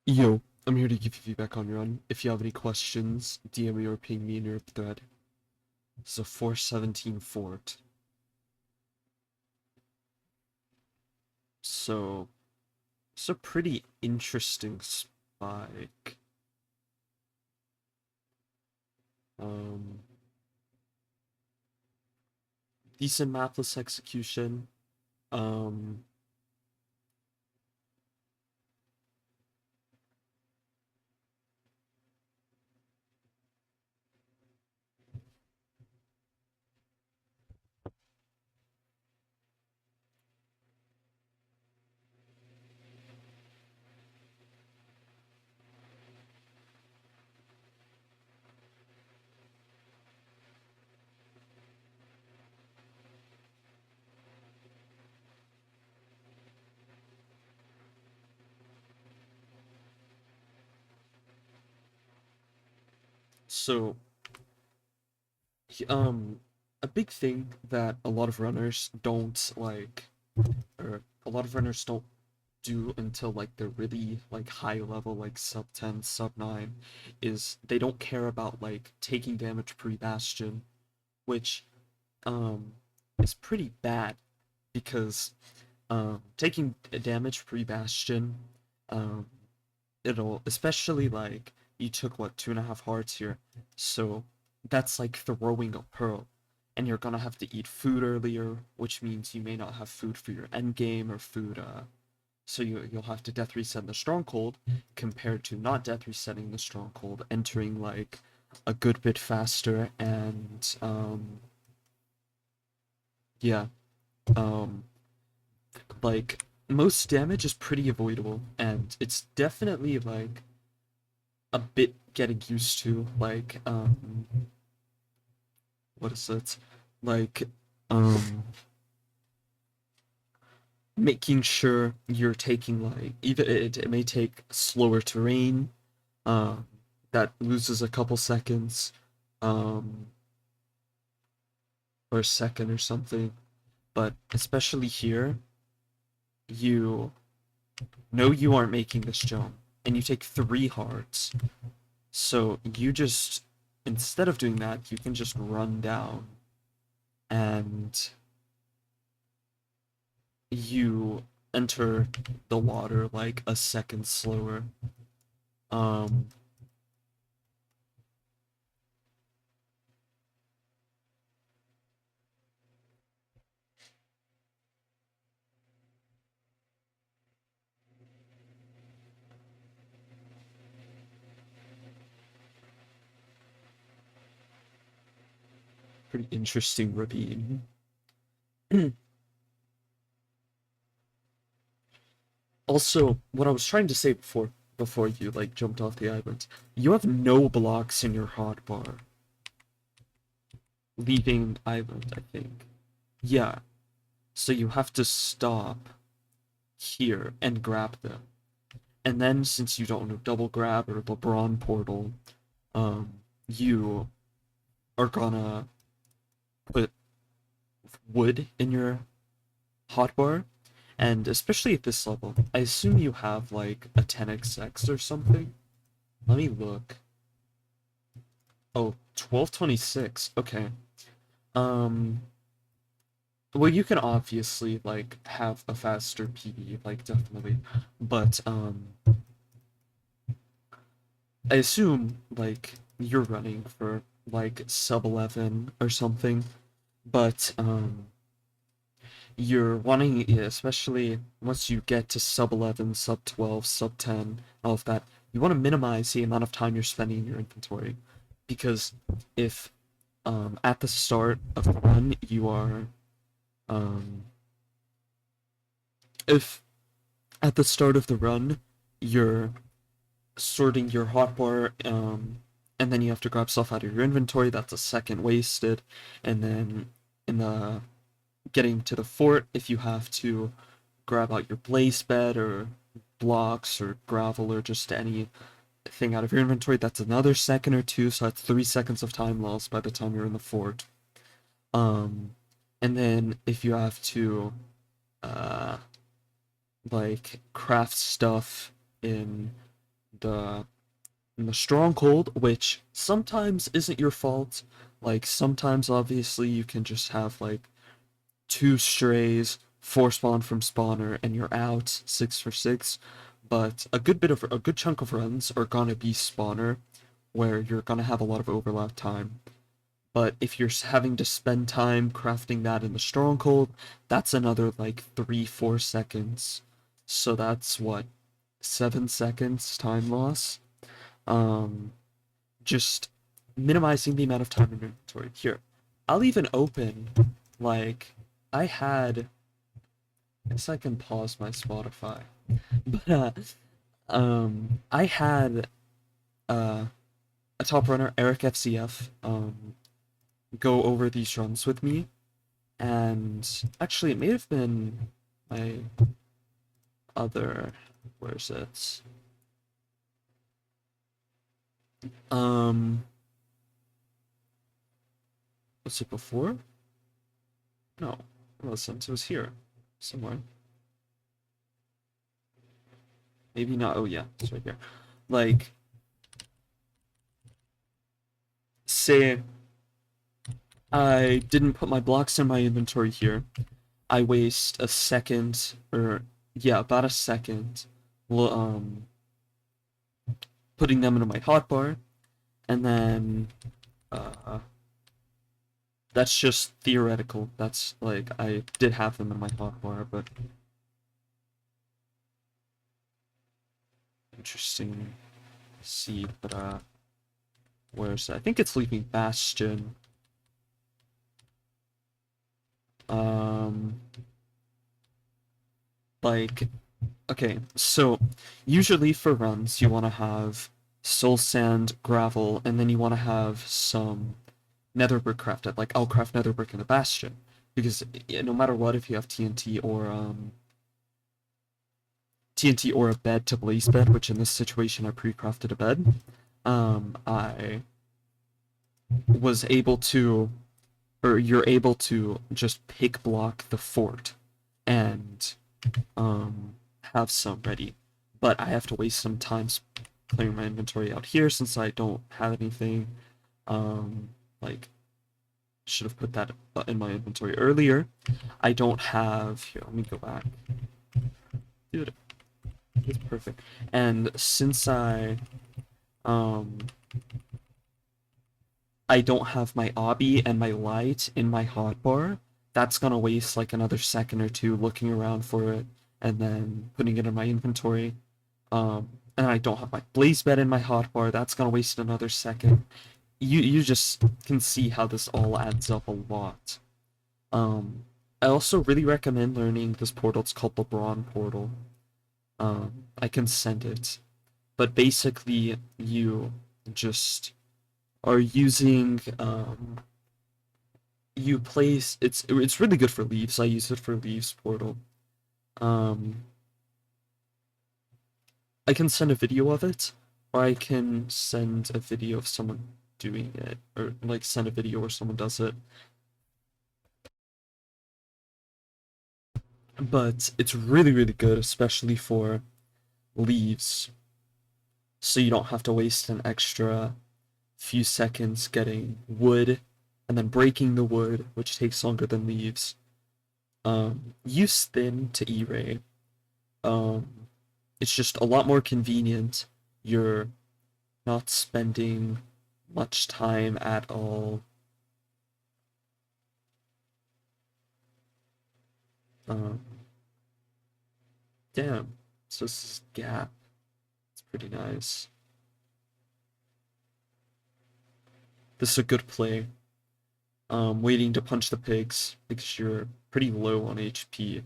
Yo, I'm here to give you feedback on your run. If you have any questions, DM me or ping me in your thread. It's a 417 fort. So, it's a pretty interesting spike. Um, Decent mapless execution. Um, so, a big thing that a lot of runners don't like, or a lot of runners don't do until like they're really like high level, like sub 10, sub 9, is they don't care about like taking damage pre-bastion, which um is pretty bad because taking damage pre-bastion, um it'll, especially like you took what, 2.5 hearts here, so that's like throwing a pearl, and you're gonna have to eat food earlier, which means you may not have food for your end game or food, so you'll have to death reset the stronghold, compared to not death resetting the stronghold, entering like a good bit faster, and yeah, um like most damage is pretty avoidable, and it's definitely like a bit getting used to, like what is it? Like um making sure you're taking, like, even it may take slower terrain, um that loses a couple seconds, um or a second or something, but especially here, you know you aren't making this jump, and you take 3 hearts. So you just, instead of doing that, you can just run down, and you enter the water like a second slower. Um, Pretty interesting ravine. Also, what I was trying to say before you like jumped off the island, you have no blocks in your hotbar leaving island, I think. Yeah, so you have to stop here and grab them. And then, since you don't know double grab or LeBron portal, you are gonna put wood in your hotbar, and especially at this level, I assume you have like a 10xx or something. Let me look. Oh, 1226. Okay. Um, well, you can obviously like have a faster PB, like definitely, but I assume like you're running for like sub 11 or something, but you're wanting, yeah, especially once you get to sub 11, sub 12, sub 10, all of that, you want to minimize the amount of time you're spending in your inventory. Because if at the start of the run you are, um, if at the start of the run you're sorting your hotbar, and then you have to grab stuff out of your inventory, that's a second wasted. And then in the getting to the fort, if you have to grab out your blaze bed or blocks or gravel or just anything out of your inventory, that's another second or two, so that's 3 seconds of time lost by the time you're in the fort. Um, and then if you have to, uh, like, craft stuff in the in the stronghold, which sometimes isn't your fault. Like sometimes obviously you can just have like two strays, four spawn from spawner, and you're out 6 for 6. But a good chunk of runs are gonna be spawner, where you're gonna have a lot of overlap time. But if you're having to spend time crafting that in the stronghold, that's another like 3-4 seconds. So that's what, 7 seconds time loss. Um, just minimizing the amount of time in inventory. Here, I'll even open like I had. I guess I can pause my Spotify, but I had uh a top runner, Eric FCF, go over these runs with me, and actually it may have been my other. Where's it? Um, was it before? No, it wasn't. It was here somewhere. Maybe not. Oh yeah, it's right here. Like, say I didn't put my blocks in my inventory here. I waste a second, or yeah, about a second, putting them into my hotbar, and then uh, that's just theoretical. That's like I did have them in my hotbar, but interesting to see. But where's I think it's leaving Bastion. Um, like okay, so usually for runs you want to have soul sand, gravel, and then you want to have some netherbrick crafted. Like I'll craft netherbrick in the bastion because no matter what, if you have TNT or a bed to blaze bed, which in this situation I pre-crafted a bed, I was able to, or you're able to just pick block the fort and have some ready. But I have to waste some time clearing my inventory out here since I don't have anything. Like should have put that in my inventory earlier. I don't have here. Let me go back. Dude, it's perfect. And since um I don't have my obby and my light in my hotbar, that's gonna waste like another second or two looking around for it and then putting it in my inventory. And I don't have my blaze bed in my hotbar, that's gonna waste another second. You just can see how this all adds up a lot. I also really recommend learning this portal. It's called the Brawn Portal. I can send it, but basically you just are using you place it's really good for leaves. I use it for leaves portal. Um, I can send a video of it, or I can send a video of someone doing it, or like send a video where someone does it. But it's really, really good, especially for leaves, so you don't have to waste an extra few seconds getting wood and then breaking the wood, which takes longer than leaves. Use thin to E-ray. Um, it's just a lot more convenient. You're not spending much time at all. Um, damn. So this is gap. It's pretty nice. This is a good play. Waiting to punch the pigs because you're pretty low on HP.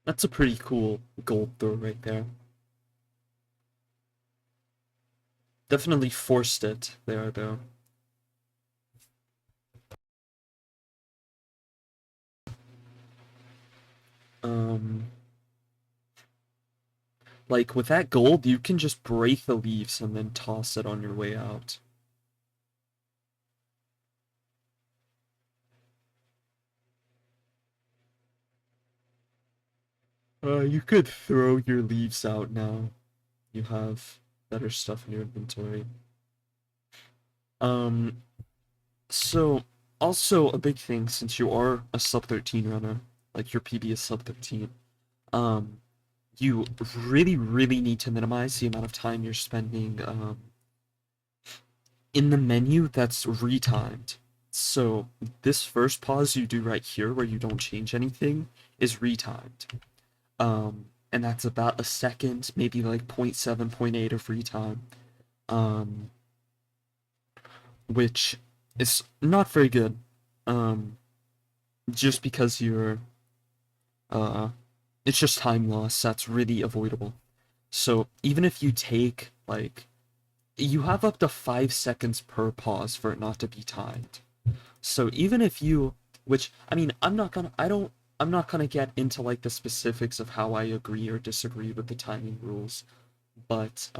That's a pretty cool gold throw right there. Definitely forced it there though. Um, like with that gold, you can just break the leaves and then toss it on your way out. You could throw your leaves out now. You have better stuff in your inventory. Um, so also a big thing since you are a sub 13 runner, like your PB is sub 13, um, you really need to minimize the amount of time you're spending in the menu that's retimed. So this first pause you do right here where you don't change anything is retimed. And that's about a second, maybe like 0.7, 0.8 of retime. Um, which is not very good. Um, just because you're uh it's just time loss that's really avoidable. So even if you take like you have up to 5 seconds per pause for it not to be timed. So even if you, which I mean, I'm not gonna get into like the specifics of how I agree or disagree with the timing rules, but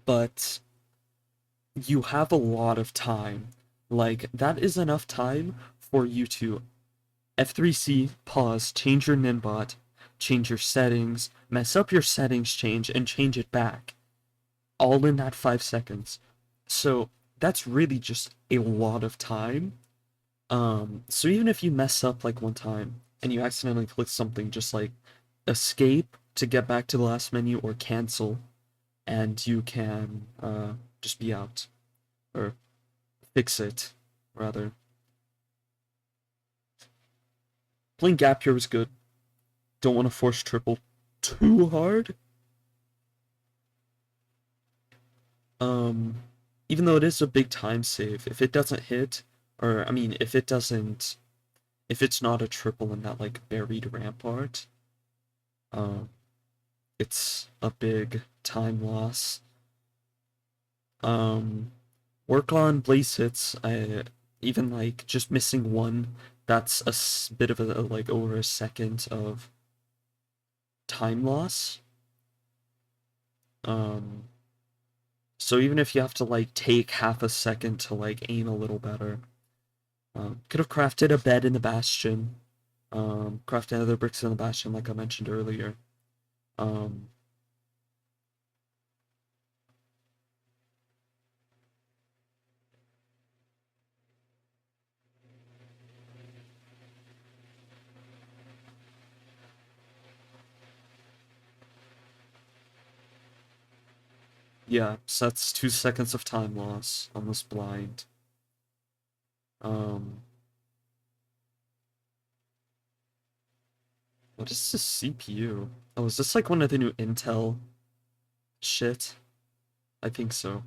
but you have a lot of time. Like that is enough time for you to F3C, pause, change your Ninbot, change your settings, mess up your settings change, and change it back. All in that 5 seconds. So that's really just a lot of time. So even if you mess up like one time and you accidentally click something just like escape to get back to the last menu or cancel, and you can just be out or fix it rather. Playing gap here was good. Don't want to force triple too hard. Um, Even though it is a big time save, if it doesn't hit, or I mean, if it's not a triple in that like buried rampart, um, it's a big time loss. Um, Work on blaze hits. Even like just missing one, that's a bit of a like over a second of time loss. Um, so even if you have to like take half a second to like aim a little better, could have crafted a bed in the bastion. Crafted other bricks in the bastion, like I mentioned earlier. Um, yeah, so that's 2 seconds of time loss on this blind. Um, what is this CPU? Oh, is this like one of the new Intel shit? I think so.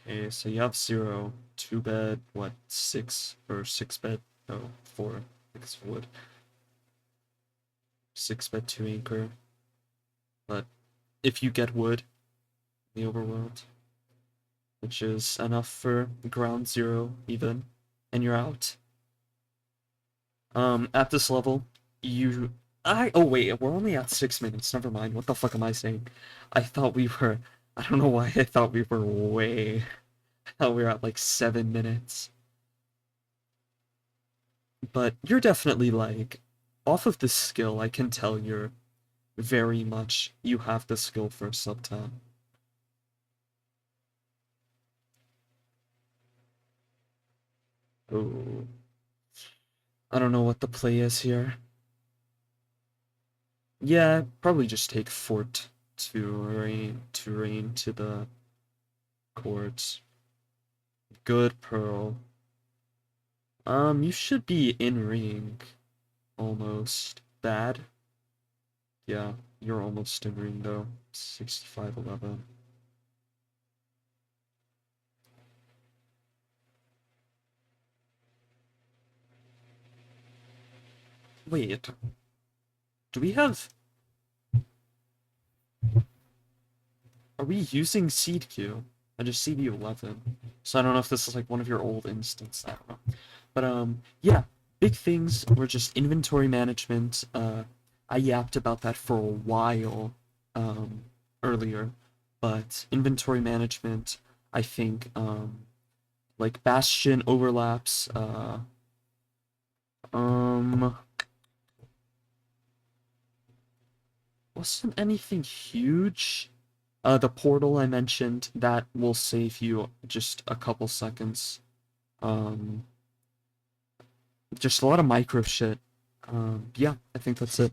Okay, so you have 0, 2 bed, what, 6 or 6 bed? No, 4, because wood. 6 bed, 2 anchor. But if you get wood in the overworld, which is enough for ground 0 even, and you're out. At this level, oh wait, we're only at 6 minutes. Never mind. What the fuck am I saying? I thought we were. I don't know why I thought we were way. I thought we were at like 7 minutes. But you're definitely like, off of this skill, I can tell you're very much. You have the skill for a sub 10. Oh, I don't know what the play is here. Yeah, probably just take fort to rain to the courts. Good pearl. You should be in ring almost. Bad. Yeah, you're almost in ring though. 65-11. Wait, do we have? Are we using seed queue? I just see the 11. So I don't know if this is like one of your old instances. I don't know. But yeah, big things were just inventory management. I yapped about that for a while. um, earlier, but inventory management, I think, like Bastion overlaps, um, wasn't anything huge. The portal I mentioned, that will save you just a couple seconds. Um, just a lot of micro shit. Yeah, I think that's it.